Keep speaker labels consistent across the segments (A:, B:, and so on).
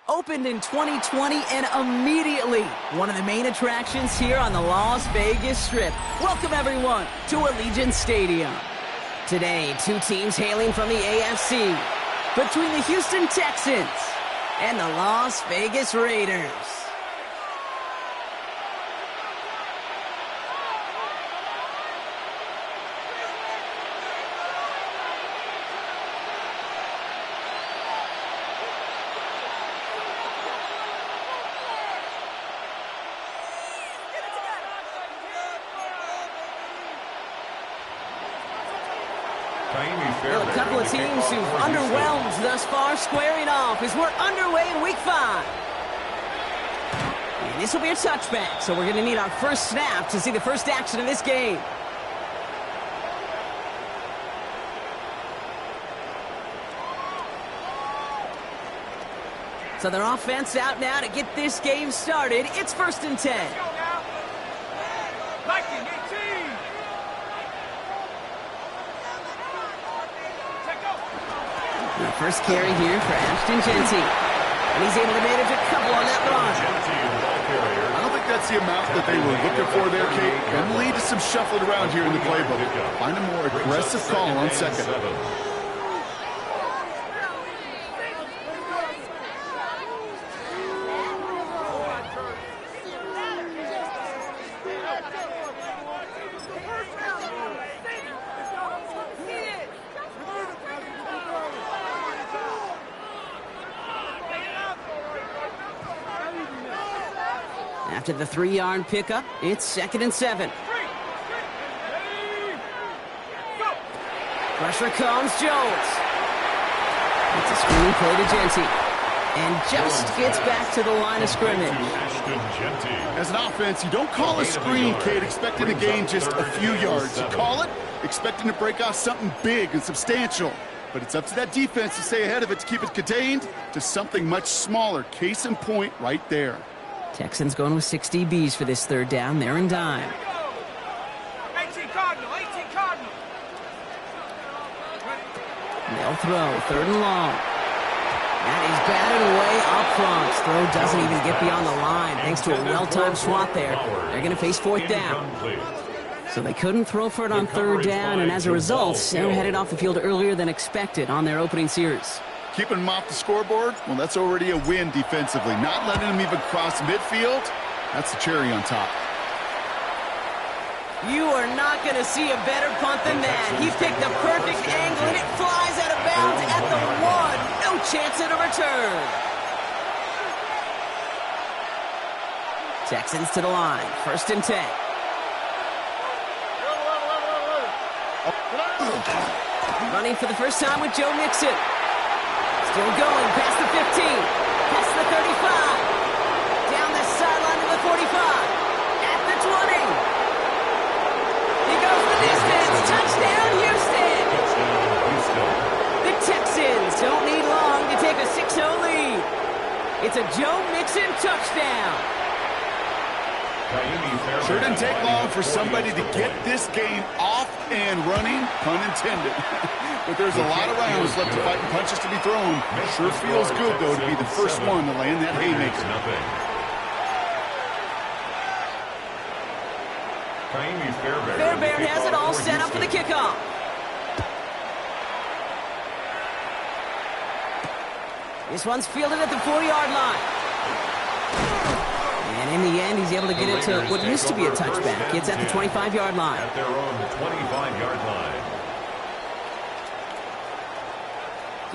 A: Opened in 2020 and immediately one of the main attractions here on the Las Vegas Strip. Welcome everyone to Allegiant Stadium. Today, two teams hailing from the AFC between the Houston Texans and the Las Vegas Raiders. A couple of teams who've underwhelmed thus far squaring off as we're underway in Week 5. And this will be a touchback, so we're going to need our first snap to see the first action of this game. So their offense out now to get this game started. It's 1st and 10. The first carry here for Ashton Genty. And he's able to manage a couple on that run.
B: I don't think that's the amount that they were looking for there, Kate. And lead to some shuffling around here in the playbook. Find a more aggressive call on second.
A: After the 3-yard pickup, it's 2nd and 7. Pressure comes, Jones. It's a screen play to Genty. And just gets back to the line of scrimmage.
B: As an offense, you don't call a screen, Kate, expecting to gain just a few yards. You call it expecting to break off something big and substantial. But it's up to that defense to stay ahead of it to keep it contained to something much smaller. Case in point right there.
A: Texans going with 6 DBs for this 3rd down. They're in dime.
C: 18 Cardinal.
A: They'll throw. 3rd and long. That is batted away up front. Throw doesn't even get beyond the line. Thanks to a well-timed swat there. They're going to face 4th down. So they couldn't throw for it on 3rd down, and as a result, they're headed off the field earlier than expected on their opening series.
B: Keeping them off the scoreboard, well, that's already a win defensively. Not letting them even cross midfield, that's the cherry on top.
A: You are not going to see a better punt than that. He picked the perfect angle, and it flies out of bounds at the 1. No chance at a return. Texans to the line. 1st and 10. Running for the first time with Joe Mixon. Still going past the 15, past the 35, down the sideline to the 45, at the 20. He goes the distance. Touchdown, Houston. The Texans don't need long to take a 6-0 lead. It's a Joe Mixon touchdown.
B: Sure didn't take long for somebody to get this game off and running, pun intended. But there's a lot of rounds left to fight and punches to be thrown. Sure feels good, though, to be the first one to land that haymaker.
A: Fairbairn has it all set up for the kickoff. This one's fielded at the 4-yard line. And in the end, he's able to get it to what used to be a touchback. It's at the 25-yard line.
D: At their own 25-yard line.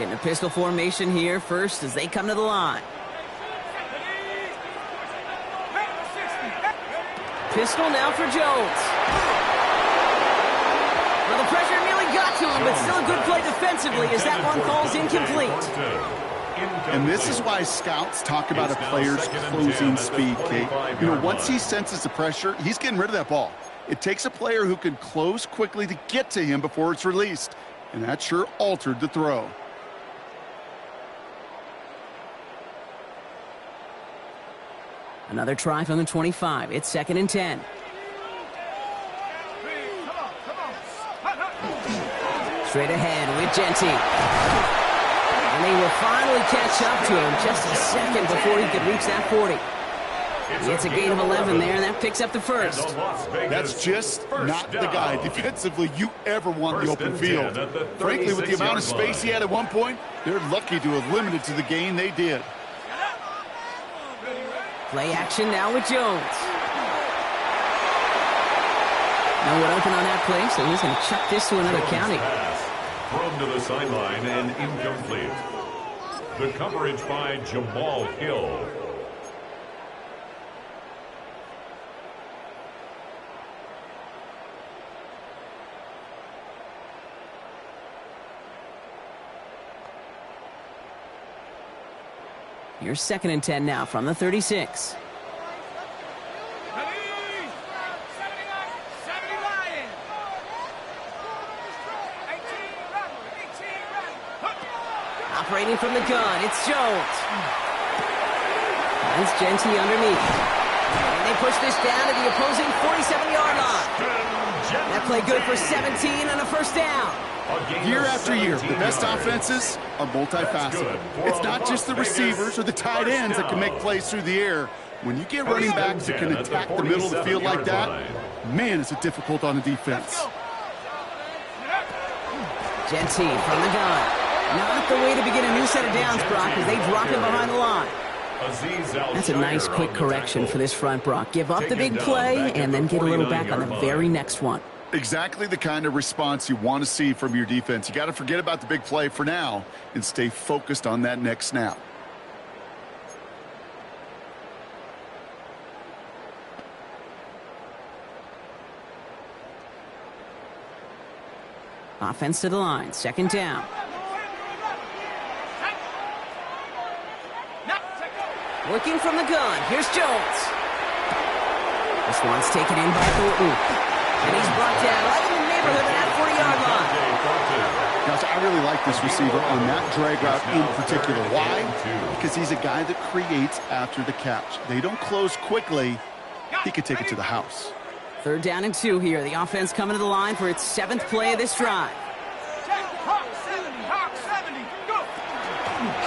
A: Getting a pistol formation here first as they come to the line. Pistol now for Jones. Well, the pressure nearly got to him, but still a good play defensively as that one falls incomplete.
B: And this is why scouts talk about a player's closing speed, Kate. You know, once he senses the pressure, he's getting rid of that ball. It takes a player who can close quickly to get to him before it's released. And that sure altered the throw.
A: Another try from the 25. It's 2nd and 10. Straight ahead with Genty. And they will finally catch up to him just a second before he could reach that 40. It's a gain of 11 there, and that picks up the first.
B: That's just not the guy defensively you ever want in the open field. Frankly, with the amount of space he had at one point, they're lucky to have limited to the gain they did.
A: Play action now with Jones. No one open on that play, so he's going to chuck this to another county.
D: Thrown to the sideline and incomplete. The coverage by Jamal Hill.
A: Here's 2nd and 10 now from the 36. Operating from the gun, it's Jones. Finds Genty underneath. And they push this down to the opposing 47-yard line. That play good for 17 and a first down.
B: Year after year, the best offenses are multifaceted. It's not just the receivers or the tight ends that can make plays through the air. When you get running backs that can attack the middle of the field like that, man, is it difficult on the defense.
A: Genty from the gun. Not the way to begin a new set of downs, Brock, as they drop him behind the line. That's a nice quick correction for this front, Brock. Give up the big play and then get a little back on the very next one.
B: Exactly the kind of response you want to see from your defense. You got to forget about the big play for now and stay focused on that next snap.
A: Offense to the line, 2nd down. Working from the gun, here's Jones. This one's taken in by Thornton. And he's brought down right in the neighborhood of that 40-yard line.
B: Guys, I really like this receiver on that drag route in particular. Why? Because he's a guy that creates after the catch. They don't close quickly. He could take it to the house.
A: 3rd down and 2 here. The offense coming to the line for its 7th play of this drive.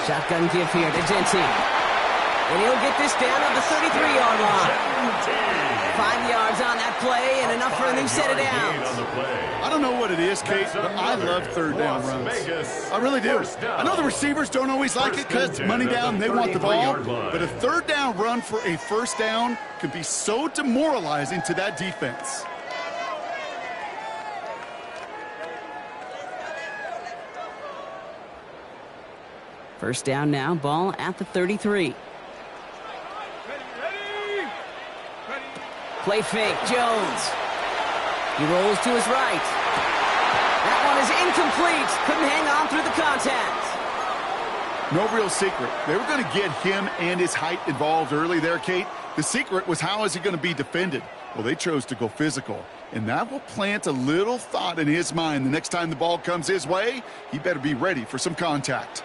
A: Shotgun give here to Genty. And he'll get this down to the 33-yard line. 5 yards on that play and enough for a new set of downs.
B: I don't know what it is, Kate, but I love 3rd down runs. I really do. I know the receivers don't always like it because it's money down and they want the ball, but a 3rd down run for a first down can be so demoralizing to that defense.
A: First down now, ball at the 33. Play fake, Jones. He rolls to his right. That one is incomplete. Couldn't hang on through the contact.
B: No real secret. They were going to get him and his height involved early there, Kate. The secret was how is he going to be defended? Well, they chose to go physical, and that will plant a little thought in his mind. The next time the ball comes his way, he better be ready for some contact.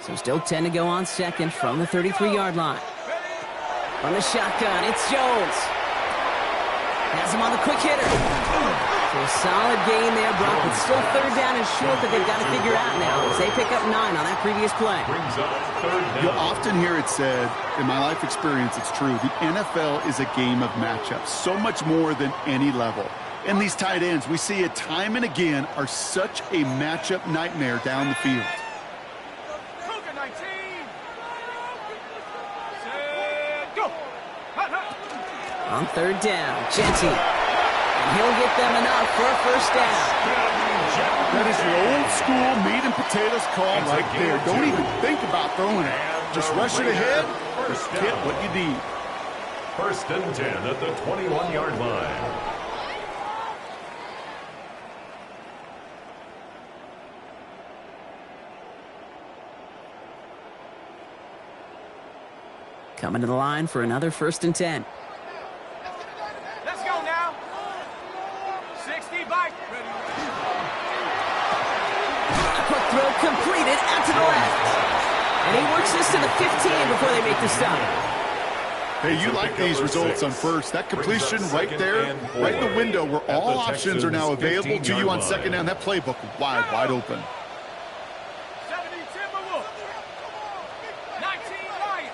A: So still 10 to go on 2nd from the 33-yard line. On the shotgun, it's Jones. Has him on the quick hitter. So a solid gain there, Brock, but still 3rd down and short that they've got to figure out now as they pick up 9 on that previous play.
B: You'll often hear it said, in my life experience, it's true, the NFL is a game of matchups, so much more than any level. And these tight ends, we see it time and again, are such a matchup nightmare down the field. On 3rd down, Genty. And he'll get them enough for a first down. That is your old school meat and potatoes call right there. Don't even think about throwing it. Just rush it ahead. Just get what you need.
D: 1st and 10 at the 21-yard line.
A: Coming to the line for another 1st and 10.
C: Let's go now. 60 bike.
A: A quick throw completed out to the left. And he works this to the 15 before they make the stop.
B: Hey, you like these results on first. That completion right there, right in the window where all options are now available to you on 2nd down. That playbook wide open.
C: 70 Timberwolf. 19 Lion.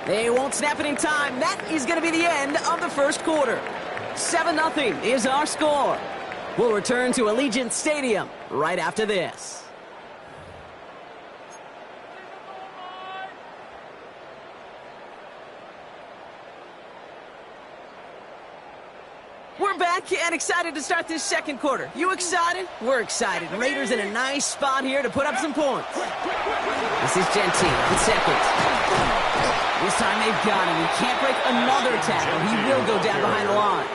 A: They won't snap it in time. That is going to be the end of the 1st quarter. 7-0 is our score. We'll return to Allegiant Stadium right after this. We're back and excited to start this 2nd quarter. You excited? We're excited. Raiders in a nice spot here to put up some points. This is Gentile on 2nd. This time they've got him. He can't break another tackle. He will go down behind the line.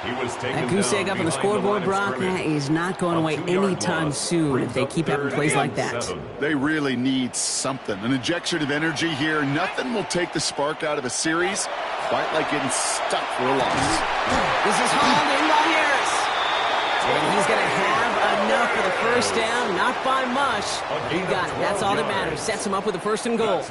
A: That goose egg up on the scoreboard, Brock, that is not going away anytime soon if they keep having plays like that.
B: They really need something. An injection of energy here. Nothing will take the spark out of a series quite like getting stuck for a loss.
A: This is hauled in by Harris. And he's going to have enough for the 1st down, not by much. He got it. That's all that matters. Sets him up with a 1st and goal.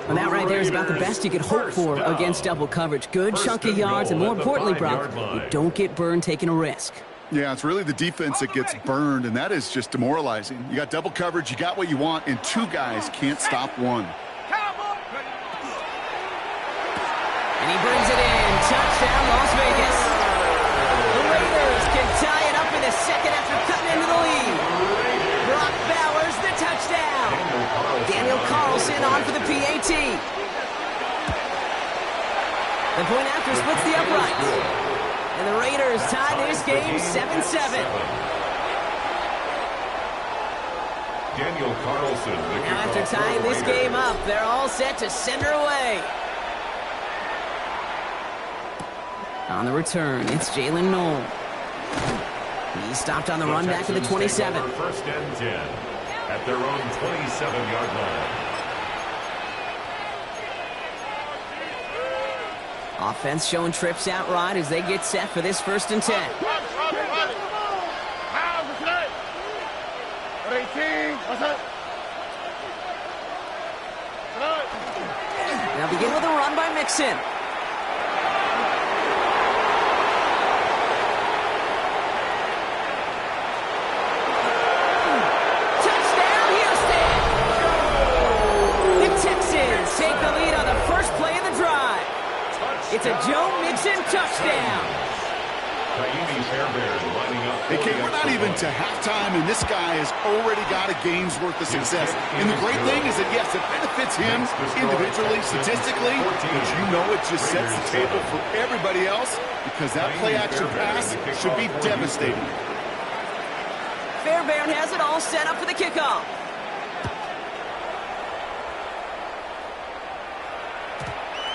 A: And that right there is about the best you could hope for against double coverage. Good chunk of yards, and more importantly, Brock, you don't get burned taking a risk.
B: Yeah, it's really the defense that gets burned, and that is just demoralizing. You got double coverage, you got what you want, and 2 guys can't stop one.
A: And he brings it in. Touchdown, Las Vegas. The Raiders can tie it up in the 2nd after cutting into the lead. Brock Bowers, the touchdown. Daniel Carlson on for the PAT. The point after splits the uprights. And the Raiders tie this game 7-7.
D: Daniel Carlson.
A: Now after tying this game up, they're all set to send her away. On the return, it's Jalen Knoll. He stopped on the run back to the 27.
D: 1st and 10 at their own 27-yard line.
A: Offense showing trips outright as they get set for this 1st and 10. Now begin with a run by Mixon. Take the lead on the 1st play of the drive. It's a Joe Mixon touchdown.
B: Hey, Kate, we're not even to halftime, and this guy has already got a game's worth of success. And the great thing is that, yes, it benefits him individually, statistically, but you know it just sets the table for everybody else because that play-action pass should be devastating.
A: Fairbairn has it all set up for the kickoff.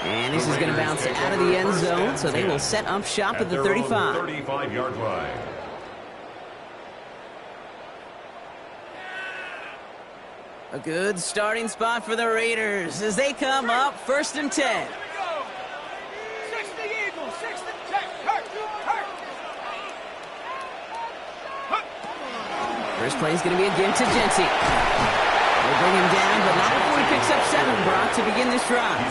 A: And this is going to bounce out of the end zone, so they will set up shop at the 35.
D: 35-yard line.
A: A good starting spot for the Raiders as they come up 1st and 10.
C: 60 Eagles, 60 Tech, hurt.
A: First play is going to be again to Gentile. They'll bring him down, but not before he picks up 7, Brock, to begin this drive.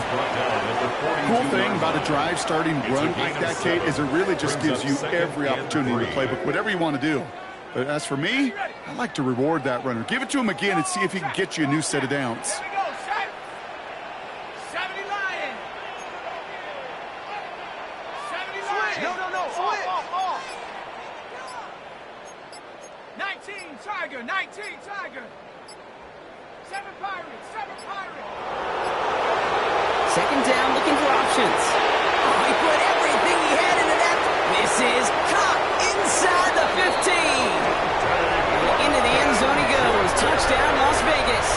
B: Cool thing about a drive starting run like that, Kate, is it really just gives you every opportunity in the playbook, whatever you want to do. But as for me, I like to reward that runner. Give it to him again and see if he can get you a new set of downs.
C: Here we go, set. 70 Lion. 70 Lion. No. Off. 19 Tiger, 19 Tiger. 7 Pirates.
A: 2nd down, looking for options. Oh, he put everything he had into that Misses. Caught inside the 15. Into the end zone he goes. Touchdown, Las Vegas.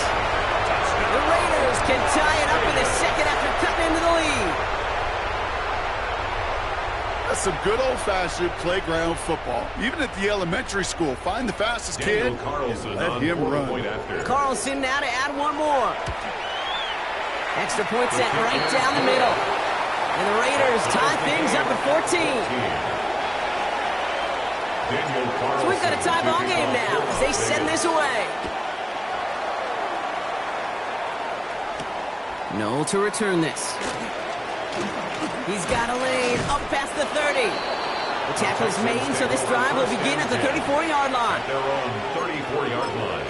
A: The Raiders can tie it up in the second after cutting into the lead.
B: That's some good old-fashioned playground football. Even at the elementary school, find the fastest kid and let him run.
A: Carlson now to add one more. Extra point set right down the middle. And the Raiders tie things up at 14. So we've got a tie ball game now as they send this away. Noel to return this. He's got a lane up past the 30. The tackle is made, so this drive will begin at the 34-yard line.
D: At their own 34-yard line.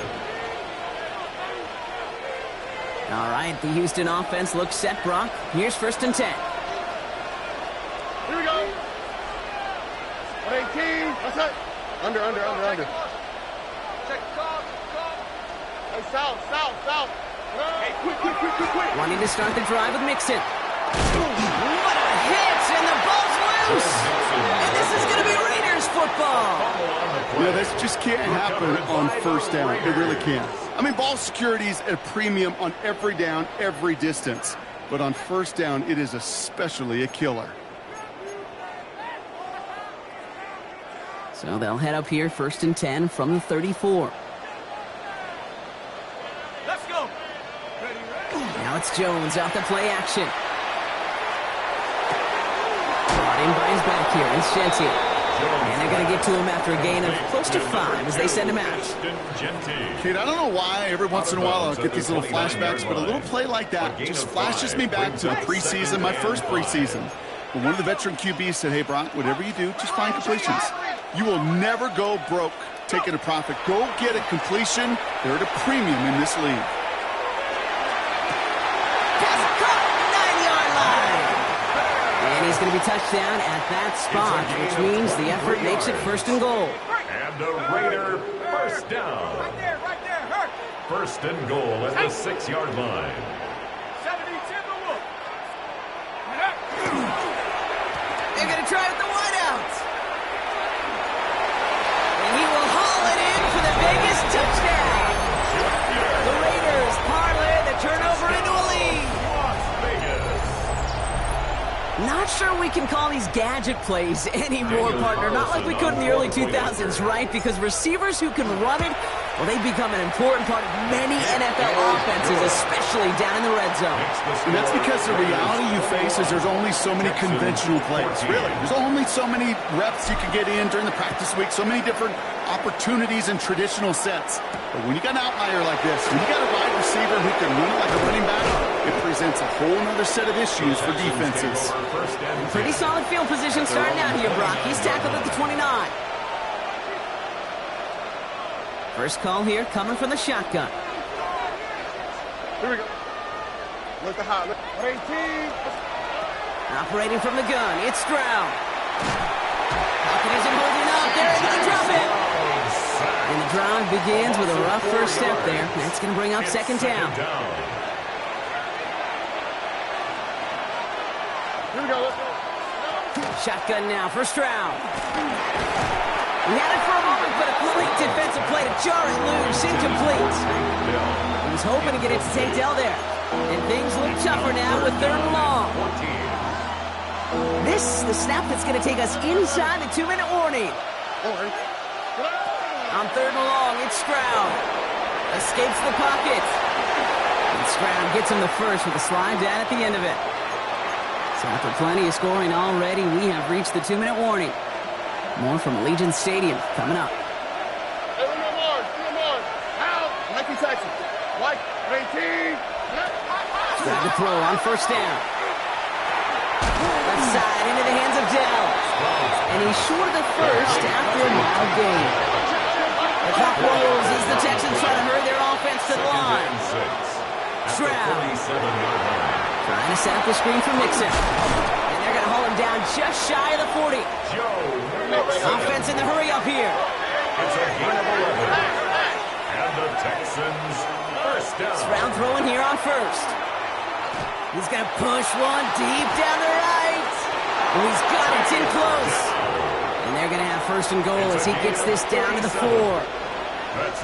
A: All right, the Houston offense looks set, Brock. Here's 1st and 10.
E: Here we go. 118. That's it. Under.
C: Check call.
E: Hey, south.
C: Hey, quick.
A: Wanting to start the drive with Mixon. What a hit, and the ball's loose. And this is going to be Raiders football.
B: Yeah, this just can't happen on 1st down. It really can't. I mean, ball security is at a premium on every down, every distance. But on 1st down, it is especially a killer.
A: So they'll head up here, 1st and 10 from the 34.
C: Let's go.
A: Now it's Jones out the play action. Brought in by his back here, it's Gentile. And they're going to get to him after a gain of close to 5 as they send him out.
B: Kid, I don't know why every once in a while I'll get these little flashbacks, but a little play like that just flashes me back to the preseason, my first preseason. When one of the veteran QBs said, hey, Brock, whatever you do, just find completions. You will never go broke taking a profit. Go get a completion. They're at a premium in this league.
A: Pass caught, 9-yard line. And he's going to be touched down at that spot, which means the effort makes it 1st and goal.
D: And the Raider 1st down.
C: Right there. Hurt.
D: 1st and goal at the 6-yard line.
C: 70 Timberwolf.
A: They're going to try with the wideout. And he will haul it in for the Vegas touchdown. The Raiders parlay the turnover into a lead.
D: Las Vegas.
A: Not sure we can call these gadget plays anymore, partner. Not like we could in the early 2000s, right? Because receivers who can run it, well, they become an important part of many NFL offenses, especially down in the red zone.
B: And that's because the reality you face is there's only so many conventional plays, really. There's only so many reps you can get in during the practice week, so many different opportunities and traditional sets. But when you got an outlier like this, when you got a wide receiver who can run it like a running back, it presents a whole other set of issues for defenses.
A: Pretty solid field position starting out here, Brock. He's tackled at the 29. First call here coming from the shotgun.
E: Here we go. Look the high. 118.
A: Operating from the gun, it's Stroud. Pocket isn't holding up. They're able to drop it. And the drive begins with a rough first step there. That's going to bring up 2nd down.
E: Here we go. Let's go.
A: Shotgun now for Stroud. He had it for a moment, but a complete defensive play to jar it loose, incomplete. He was hoping to get it to Tank Dell there. And things look tougher now with 3rd and long. This, the snap that's going to take us inside the 2-minute warning. On 3rd and long, it's Stroud. Escapes the pocket. And Stroud gets him the first with a slide down at the end of it. So after plenty of scoring already, we have reached the 2-minute warning. More from Allegiant Stadium coming up.
E: Hey, one more. Out. Nike Texans. White. 18.
A: Grab the throw on 1st down. Left side into the hands of Dell. And he's short of the first after a mild gain. The clock rolls as the Texans try to hurry their offense to the line. Stroud trying to set up the screen for Mixon. And they're going to haul him down just shy of the 40. Offense in the hurry up here.
D: It's a gain of 11. And the Texans 1st down.
A: Stroud throwing here on 1st. He's going to push one deep down the right. Oh, he's got it in close. they're going to have first and goal as he gets this down to the 4.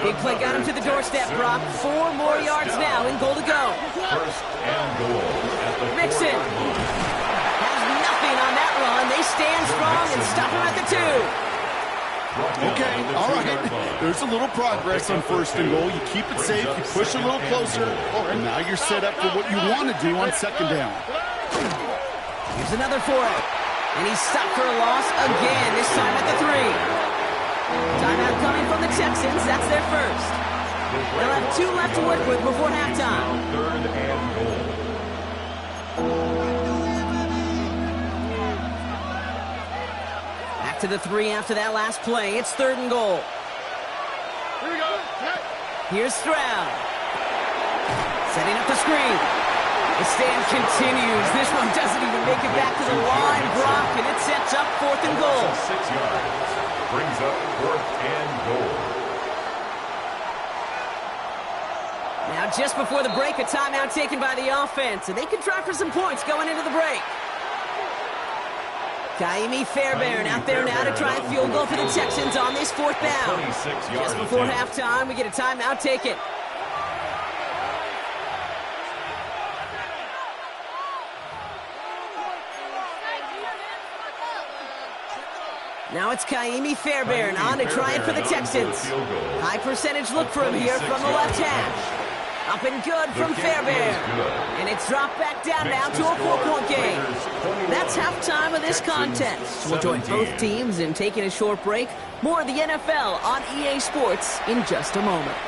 A: Big play got him to the doorstep, Brock. 4 more yards now in goal to go.
D: First and goal at the
A: Mixon
D: 4-yard line.
A: has nothing on that run. They stand strong and stop him at the 2.
B: Okay, all right. There's a little progress on first and goal. You keep it safe, you push a little closer, and now you're set up for what you want to do on second down.
A: Here's another for it. And he's stopped for a loss again, this time at the 3. Timeout coming from the Texans. That's their first. They'll have 2 left to work with before halftime.
D: Third and goal.
A: Back to the 3 after that last play. It's 3rd and goal.
E: Here we go.
A: Here's Stroud. Setting up the screen. The stand continues. This one doesn't even make it back to the line, Brock, and it sets up 4th and goal.
D: 6 yards. Brings up 4th and goal.
A: Now, just before the break, a timeout taken by the offense, and they can try for some points going into the break. Kaimi Fairbairn out there now to try a field goal for the Texans on this 4th down. Just before halftime, we get a timeout taken. Now it's Kaimi Fairbairn on to try it for the Texans. High percentage look for him here from the left hash. Up and good from Fairbairn. And it's dropped back down now to a 4-point game. That's halftime of this contest. We'll join both teams in taking a short break. More of the NFL on EA Sports in just a moment.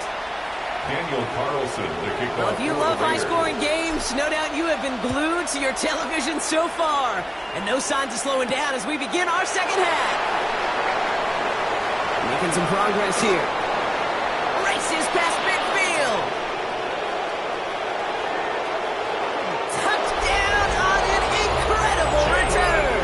D: Daniel Carlson, the kickoff.
A: Well, if you love high-scoring games, no doubt you have been glued to your television so far. And no signs of slowing down as we begin our second half. Making some progress here. Races past midfield. Touchdown on an incredible return.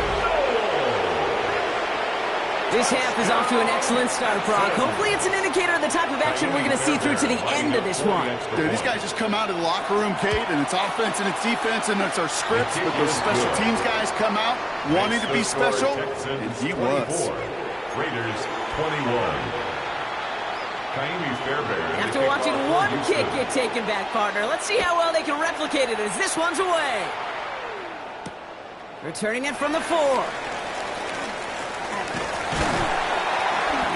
A: This half is off to an excellent start, Brock. Hopefully it's an indicator of the type of action we're going to see through to the end of this one.
B: Dude, these guys just come out of the locker room, Kate, and it's offense and it's defense and it's our scripts, but those special teams guys come out wanting to be special, and he was.
D: Raiders 21. Kaimi Fairbairn.
A: After watching one kick get taken back, partner, let's see how well they can replicate it as this one's away. Returning it from the 4.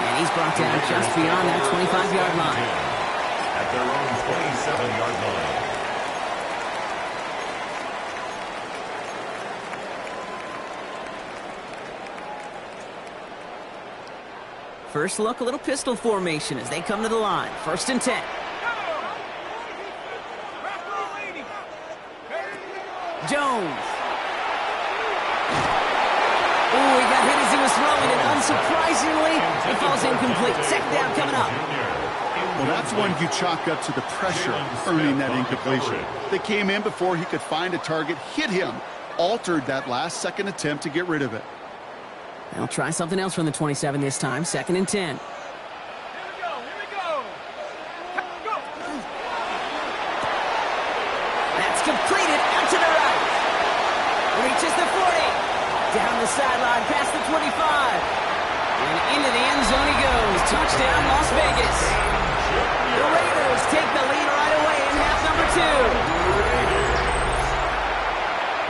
A: And he's brought down just beyond that 25-yard line.
D: At their own 27-yard line.
A: First look, a little pistol formation as they come to the line. 1st and 10. Jones. Ooh, he got hit as he was throwing, and unsurprisingly, it falls incomplete. 2nd down coming up.
B: Well, that's one you chalk up to the pressure earning that incompletion. They came in before he could find a target, hit him, altered that last second attempt to get rid of it.
A: They'll try something else from the 27 this time. 2nd and 10.
C: Here we go.
A: That's completed out to the right. Reaches the 40. Down the sideline, past the 25. And into the end zone he goes. Touchdown, Las Vegas. The Raiders take the lead right away in half number 2.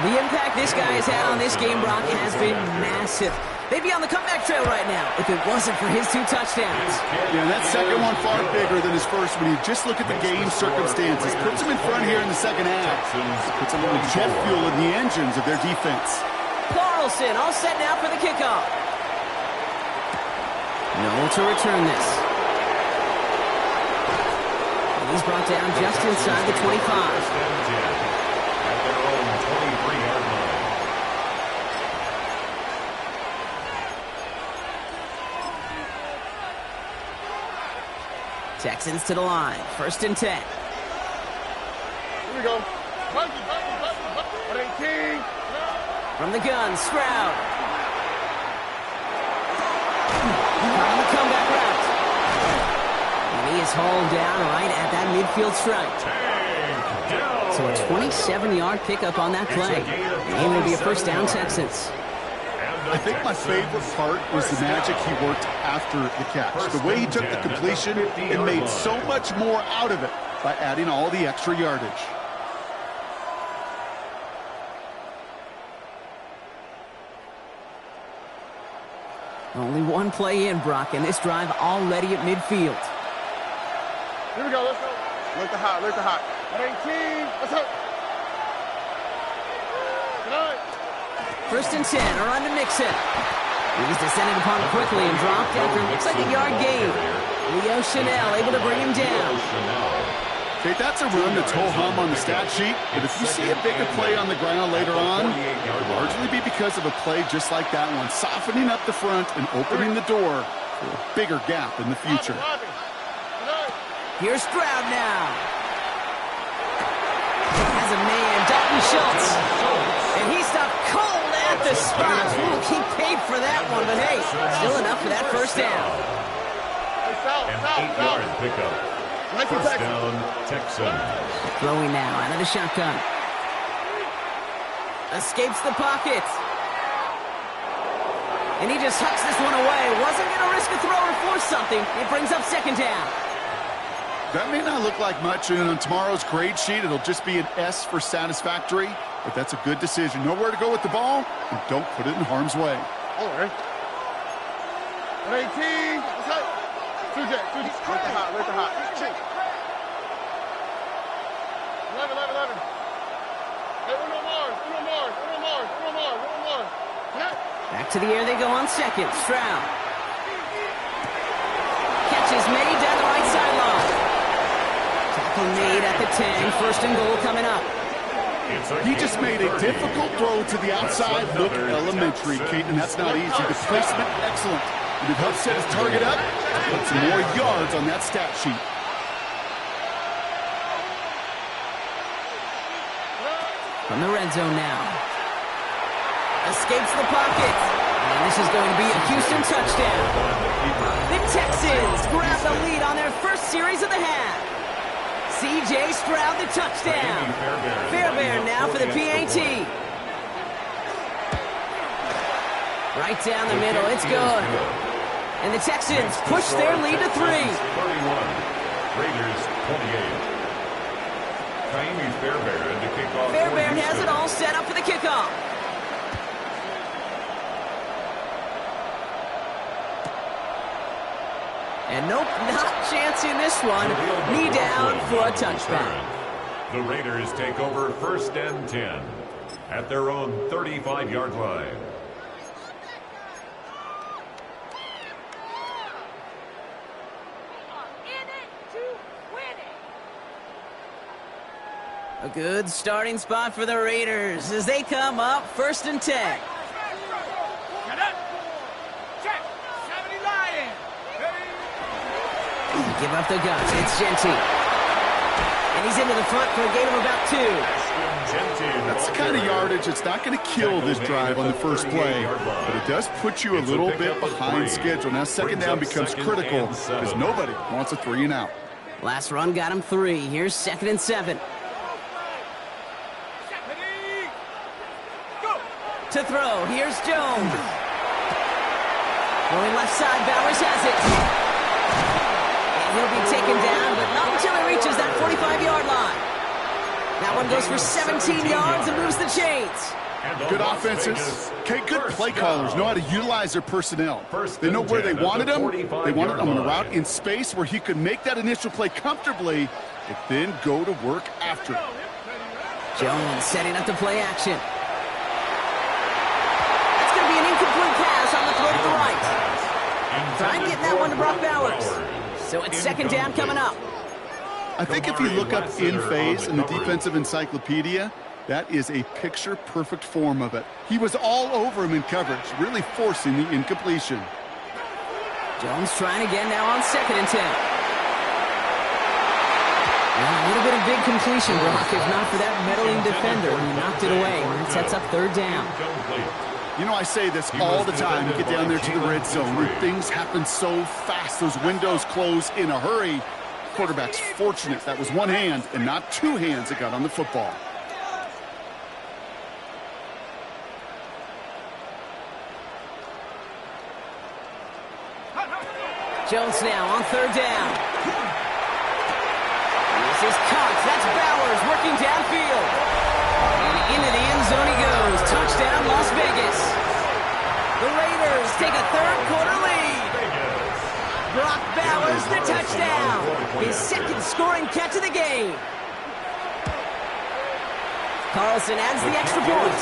A: The impact this guy has had on this game, Brock, has been massive. They'd be on the comeback trail right now if it wasn't for his 2 touchdowns.
B: Yeah, that second one far bigger than his first when you just look at the game circumstances. Puts him in front here in the second half. Puts a little jet fuel in the engines of their defense.
A: Carlson all set now for the kickoff. No to return this. And he's brought down just inside the 25.
D: At their own 23-yard line.
A: Texans to the line. 1st and 10.
E: Here we go. 118.
A: From the gun, Stroud. On the comeback route. And he is hauled down right at that midfield stripe. So a 27-yard pickup on that play. The game will be a 1st down, Texans.
D: And
B: I think my favorite part was the magic he worked after the catch. The way he took the completion and made so much more out of it by adding all the extra yardage.
A: Only one play in, Brock, and this drive already at midfield.
E: Here we go, let's go. Let the hot, let the hot. At 18, let's go.
A: First and 10, a run to Mixon. He's descended upon it quickly and dropped after looks like a yard gain. Leo Chanel able to bring him down.
B: Okay, that's a run that's ho-hum on the stat sheet, but if you see a bigger play on the ground later on, it'll largely be because of a play just like that one, softening up the front and opening the door for a bigger gap in the future.
A: Here's Stroud now. Has a man, Dalton Schultz. And he stopped cold at the spot. Ooh, he paid for that one, but hey, still enough for that first down.
D: An 8-yard pickup. First down, Texans.
A: Throwing now out of the shotgun. Escapes the pocket. And he just hucks this one away. Wasn't going to risk a throw or force something. It brings up second down.
B: That may not look like much, and on tomorrow's grade sheet, it'll just be an S for satisfactory, but that's a good decision. Know where to go with the ball, and don't put it in harm's way.
E: All right. At 18, let's go. Let the hot, let the hot. 11. Hey, Uno Mars.
A: Back to the air they go on second. Stroud. Catch is made down the right sideline. Tackle made at the 10. First and goal coming up.
B: He just made a difficult throw to the outside. Look elementary, Kate, and that's not easy. The placement, excellent. And it helps set his target up to put some more yards on that stat sheet.
A: From the red zone now. Escapes the pocket. And this is going to be a Houston touchdown. The Texans grab the lead on their first series of the half. C.J. Stroud, the touchdown. Fairbairn now for the PAT. Right down the middle. It's good. And the Texans push their lead to 3.
D: 31. Raiders 28. Fairbairn to kick off.
A: Fairbairn has it all set up for the kickoff. And nope, not chancing this one. Knee down for a touchback.
D: The Raiders take over first and 10 at their own 35-yard line.
A: A good starting spot for the Raiders as they come up first and 10. Give up the guts. It's Genty. And he's into the front for a gain of about 2.
B: That's the kind of yardage that's not going to kill this drive on the first play, but it does put you a little bit behind schedule. Now second down becomes critical because nobody wants a 3 and out.
A: Last run got him 3. Here's second and 7. To throw. Here's Jones. Going left side. Bowers has it. He'll be taken down, but not until he reaches that 45-yard line. That one goes for 17 yards and moves the chains.
B: Good offenses. Okay, good play callers know how to utilize their personnel. They know where they wanted him. They wanted him on a route in space where he could make that initial play comfortably and then go to work after it.
A: Jones setting up the play action. That's going to be an incomplete pass on the throw to the right. Trying getting that one to Brock Bowers. So it's second down coming up.
B: I think if you look up in phase in the defensive encyclopedia, that is a picture-perfect form of it. He was all over him in coverage, really forcing the incompletion.
A: Jones trying again now on second and 10. Well, a little bit of big completion, Brock, if not for that meddling defender who knocked it away. It sets up third down.
B: You know, I say this all the time. You get down there to the red zone where things happen so fast. Those windows close in a hurry. Quarterback's fortunate that was one hand and not two hands that got on the football.
A: Jones now on third down. This is Cox. That's Bowers working downfield. And into the end zone he goes. Touchdown, Las Vegas. The Raiders take a third-quarter lead. Brock Bowers, the touchdown. His second scoring catch of the game. Carlson adds the extra point.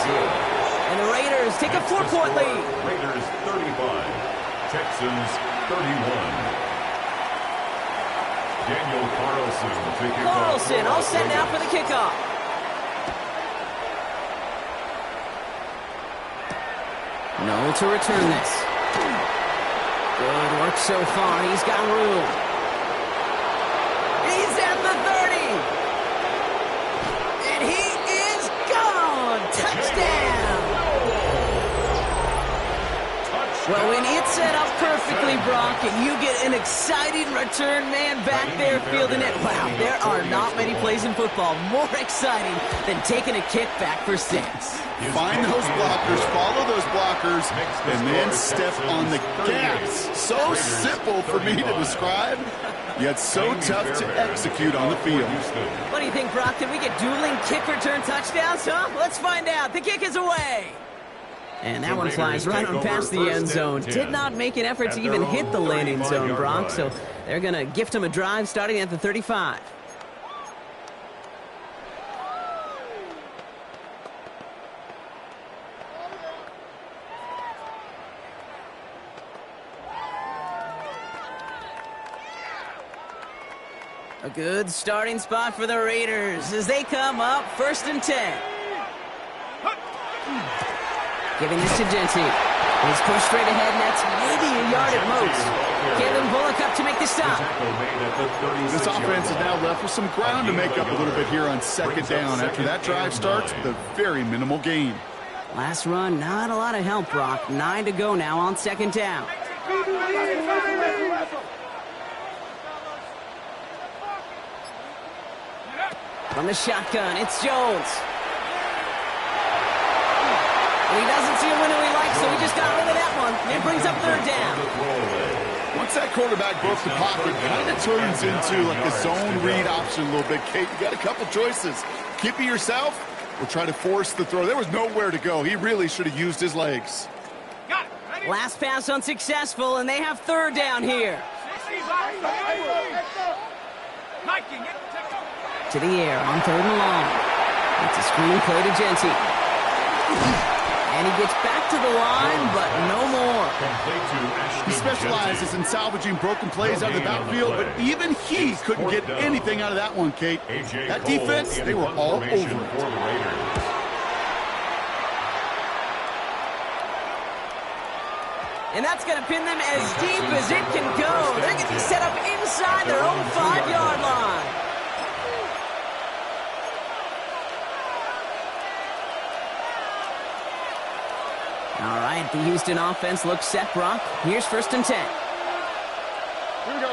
A: And the Raiders take a 4-point lead.
D: Raiders 35, Texans 31. Daniel Carlson to kick off.
A: Carlson all set now for the kickoff. No to return this. Good work so far. He's got room. He's at the 30. And he is gone. Touchdown. Well, when it's set up perfectly, Brock, and you get an exciting return man back there fielding it, wow, there are not many plays in football more exciting than taking a kick back for 6.
B: Find those blockers, follow those blockers, and then step on the gas. So simple for me to describe, yet so tough to execute on the field.
A: What do you think, Brock? Can we get dueling kick return touchdowns, huh? Let's find out. The kick is away. And that one flies right on past the end zone. Did not make an effort to even hit the landing zone, Brock. So they're going to gift him a drive starting at the 35. A good starting spot for the Raiders as they come up 1st and 10. Giving this to Genty. He's pushed straight ahead, and that's maybe a yard at most. Kalen Bullock up to make the stop.
B: This offense is now left with some ground to make up a little bit here on 2nd down. After that drive starts with a very minimal gain.
A: Last run, not a lot of help, Brock. 9 to go now on 2nd down. From the shotgun, it's Jones. And he doesn't see a window he likes, so he just got rid of that one. And it brings up 3rd down.
B: Once that quarterback broke the pocket, kind of turns into like a zone read option a little bit, Kate. You got a couple choices. Keep it yourself or try to force the throw. There was nowhere to go. He really should have used his legs.
A: Last pass unsuccessful, and they have 3rd down here. To the air on 3rd and long. It's a screen play to Genty. And he gets back to the line, but no more.
B: He specializes in salvaging broken plays out of the backfield, but even he couldn't get anything out of that one, Kate. That defense, they were all over it.
A: And that's going to pin them as deep as it can go. They're going to be set up inside their own 5-yard line. All right, the Houston offense looks set, Brock. Here's 1st and 10.
E: Here we go.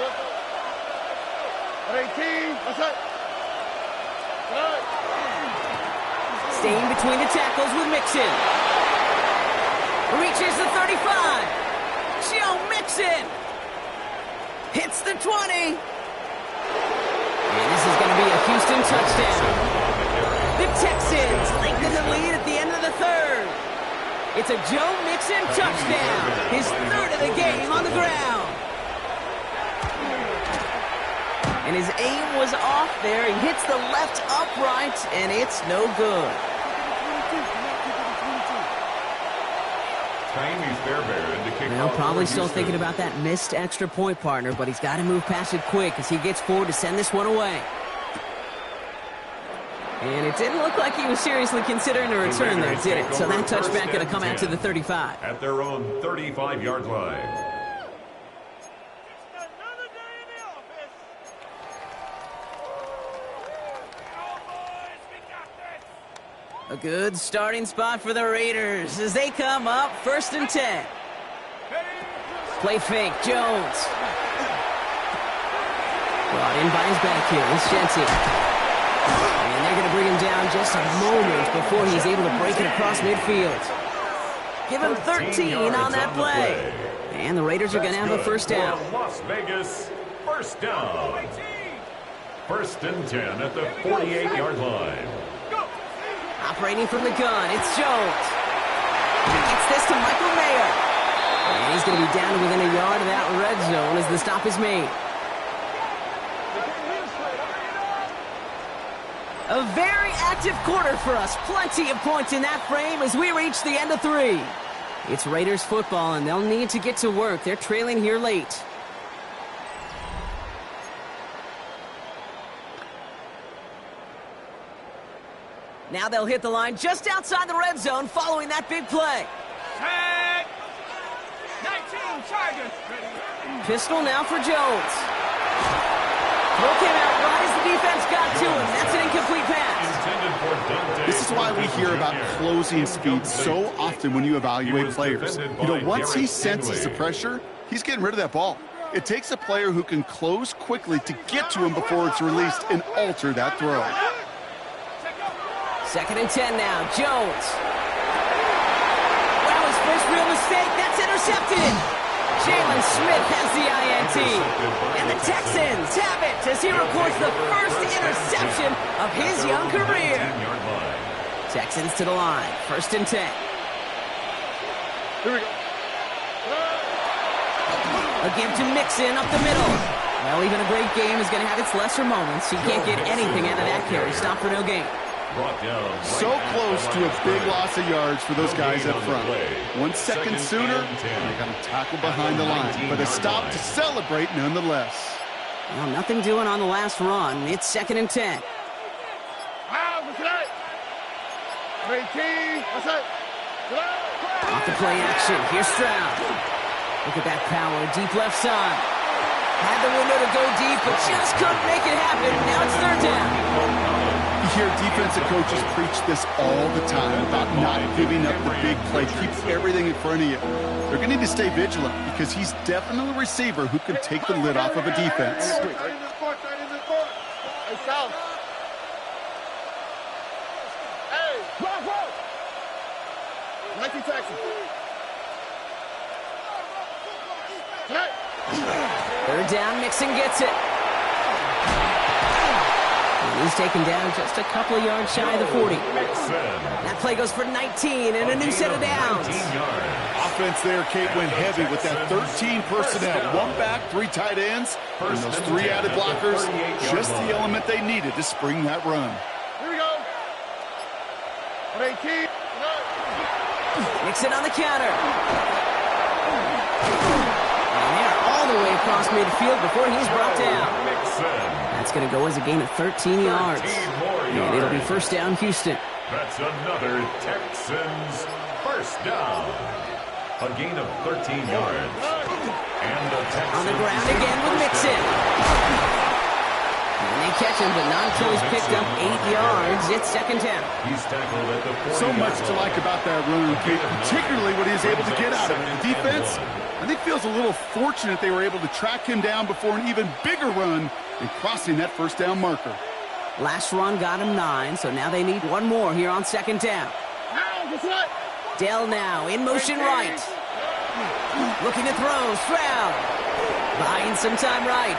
E: At 18, that's it.
A: Staying between the tackles with Mixon. Reaches the 35. Joe Mixon hits the 20. And this is going to be a Houston touchdown. The Texans lengthen the lead at the end of the 3rd. It's a Joe Mixon touchdown. His 3rd of the game on the ground. And his aim was off there. He hits the left upright, and it's no good. Well, probably still thinking about that missed extra point, partner, but he's got to move past it quick as he gets forward to send this one away. And it didn't look like he was seriously considering a return there, did it? So that touchback going to come out to the 35.
D: At their own 35-yard line.
A: A good starting spot for the Raiders as they come up 1st and 10. Play fake, Jones. Brought in by his back here, it's Genty. And they're going to bring him down just a moment before he's able to break it across midfield. Give him 13 on that play. And the Raiders are going to have a first down.
D: Las Vegas, first down. First and 10 at the 48-yard line.
A: Operating from the gun, it's Jones. Gets this to Michael Mayer. And he's going to be down to within a yard of that red zone as the stop is made. A very active quarter for us. Plenty of points in that frame as we reach the end of 3. It's Raiders football, and they'll need to get to work. They're trailing here late. Now they'll hit the line just outside the red zone following that big play.
C: Tag. 19 Tigers.
A: Pistol now for Jones. Throw came out right as the defense got to him. That's an incomplete pass.
B: This is why we hear about closing speed so often when you evaluate players. You know, once he senses the pressure, he's getting rid of that ball. It takes a player who can close quickly to get to him before it's released and alter that throw.
A: Second and 10 now. Jones. Wow, his first real mistake. That's intercepted. Jalen Smith has the INT. And the Texans have it as he records the first interception of his young career. Texans to the line. First and 10.
E: Here we go.
A: A give to Mixon up the middle. Well, even a great game is going to have its lesser moments. He can't get anything out of that carry. Stop for no gain.
B: So close to a big loss of yards for those guys up front. 1 second sooner, and they got a tackle behind the line. But a stop to celebrate nonetheless.
A: Well, nothing doing on the last run. It's second and 10. Off the play action. Here's Stroud. Look at that power. Deep left side. Had the window to go deep, but just couldn't make it happen. Now it's third down.
B: You hear defensive coaches preach this all the time about not giving up the big play. Keep everything in front of you. They're going to need to stay vigilant because he's definitely a receiver who can take the lid off of a defense.
A: Third down, Mixon gets it. He's taken down just a couple of yards shy of the 40. That play goes for 19 and a new set of downs.
B: Offense there, Kate, went heavy with that 13 personnel. 1 back, 3 tight ends, and those 3 added blockers. Just the element they needed to spring that run.
E: Here we go. 18.
A: Mixon on the counter. And they're all the way across midfield before he's brought down. That's going to go as a gain of 13 yards. And it'll be first down, Houston.
D: That's another Texans first down. A gain of 13 yards. And the Texans
A: on the ground again with Mixon. And they catch him, but not until he's picked up 8 yards. It's second down.
D: He's tackled at the 40.
B: So much to like about that run, Kate, particularly what he was able to get out of it. The defense, I think, feels a little fortunate they were able to track him down before an even bigger run and crossing that first down marker.
A: Last run got him 9, so now they need one more here on second down. Dell now in motion right. Looking to throw, Stroud. Buying some time right.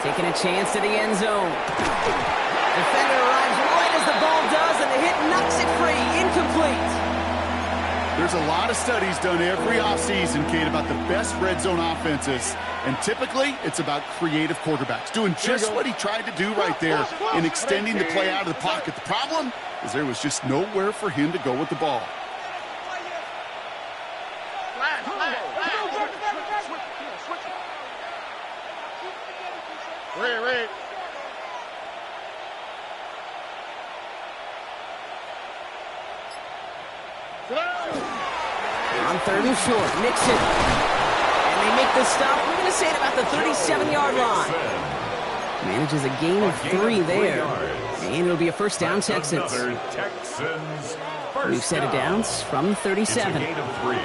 A: Taking a chance to the end zone. Defender arrives right as the ball does, and the hit knocks it free. Incomplete.
B: There's a lot of studies done every offseason, Kate, about the best red zone offenses. And typically, it's about creative quarterbacks, doing just what he tried to do right there in extending the play out of the pocket. The problem is there was just nowhere for him to go with the ball.
E: Red.
A: On third and short, Mixon. And they make the stop. We're going to say it about the 37-yard line. Manages a gain of 3 there. And it'll be a first down, Texans. New set of downs from 37.
D: It's a gain of 3.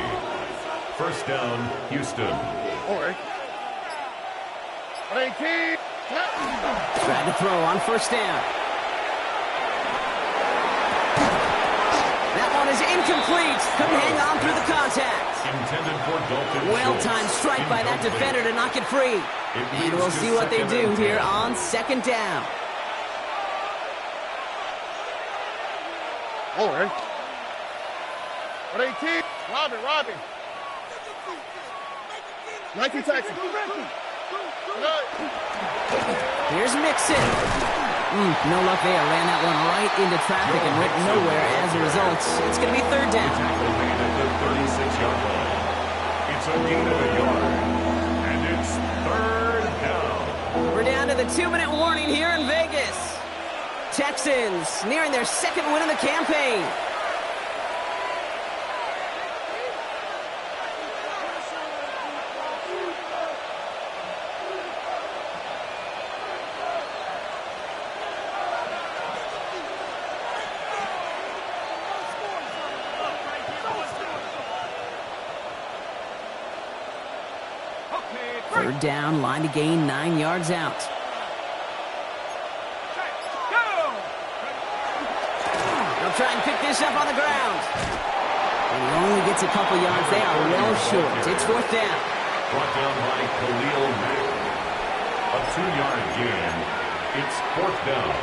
D: First down, Houston.
E: All right. 18.
A: Tried to throw on first down. That one is incomplete. Couldn't hang on through the contact.
D: Intended for Dalton
A: Well-timed
D: Schultz.
A: strike by that defender to knock it free. And we'll see what they do here on second down.
E: Oh, right. 18. Robin. 19 Texans.
A: Here's Mixon. No luck there. Ran that one right into traffic and went nowhere as a result. It's going to be third down.
D: Tackle made at the 36-yard line. It's a gain of a yard. And it's third down.
A: We're down to the 2-minute warning here in Vegas. Texans nearing their second win of the campaign. Third down, line to gain 9 yards out. They'll try and pick this up on the ground. And he only gets a couple yards. They are well short. It's fourth down.
D: Brought down by Khalil Mack. A 2-yard gain. It's fourth down.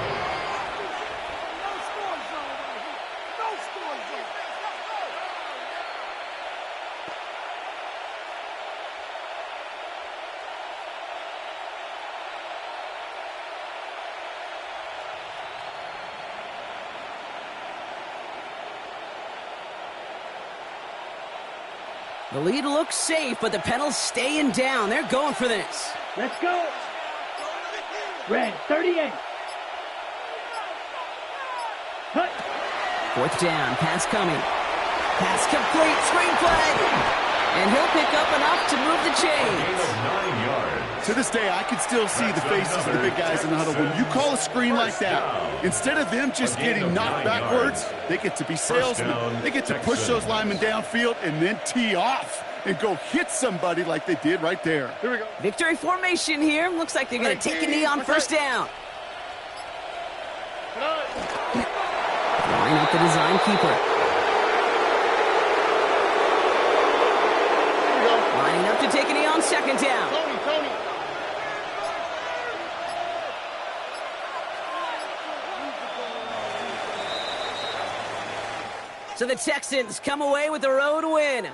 A: The lead looks safe, but the pedal's staying down. They're going for this.
F: Let's go. Red, 38. Cut.
A: Fourth down, pass coming. Pass complete, screenplay. And he'll pick up enough to move the
D: Gain
A: chains.
D: of 9 yards.
B: To this day, I can still see the faces of the big guys in the huddle. When you call a screen like that, instead of them just getting knocked backwards, they get to be salesmen. They get to push those linemen downfield and then tee off and go hit somebody like they did right there.
E: Here we go.
A: Victory formation here. Looks like they're going to take a knee on first down. Line up the design keeper. Lining up to take a knee on second down.
E: Tony.
A: So the Texans come away with a road win.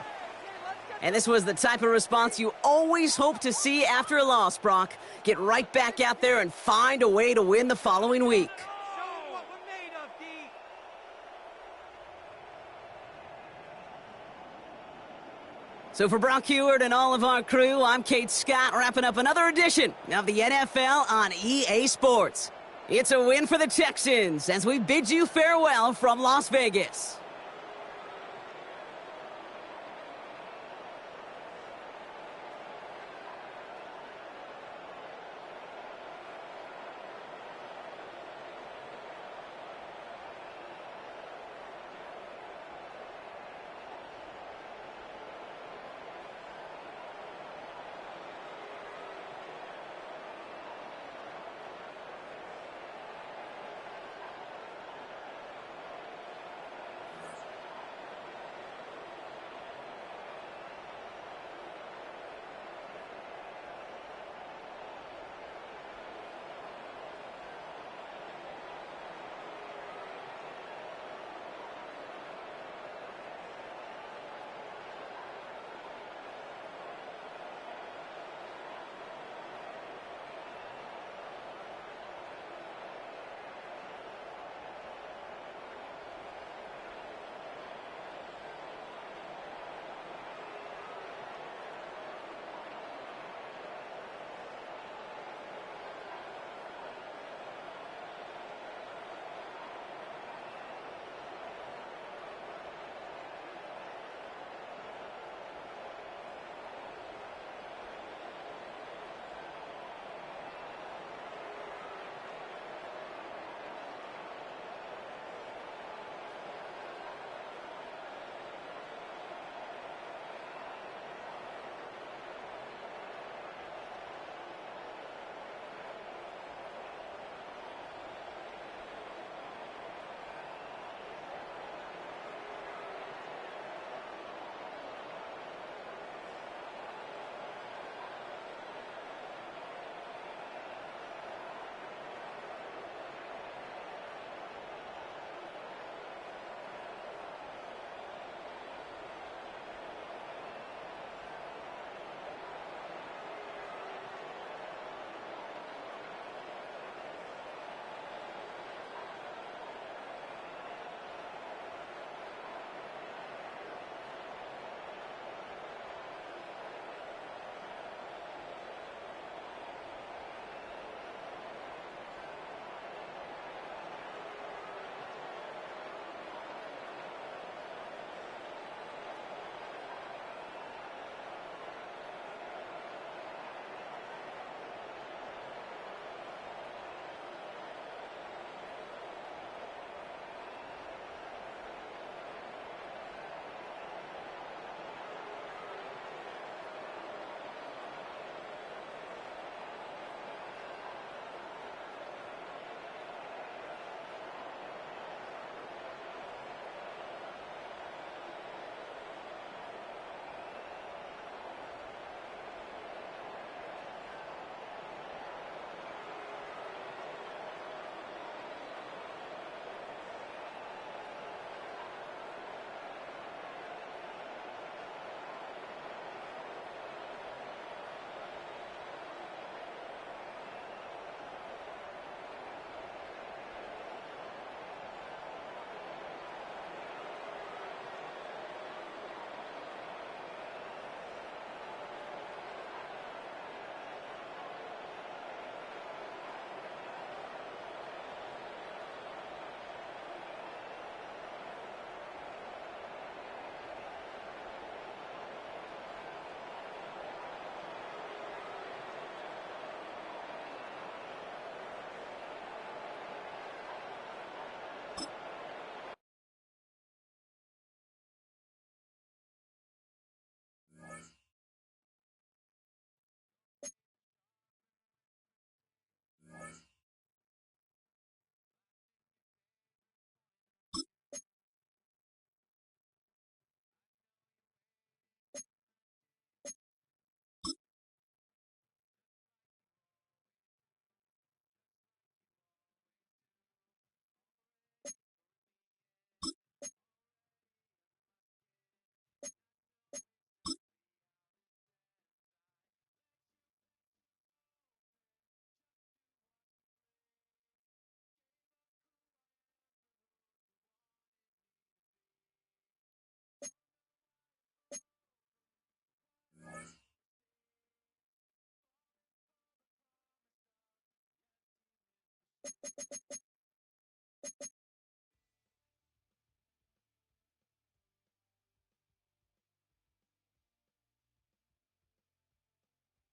A: And this was the type of response you always hope to see after a loss, Brock. Get right back out there and find a way to win the following week. So for Brock Heward and all of our crew, I'm Kate Scott, wrapping up another edition of the NFL on EA Sports. It's a win for the Texans as we bid you farewell from Las Vegas.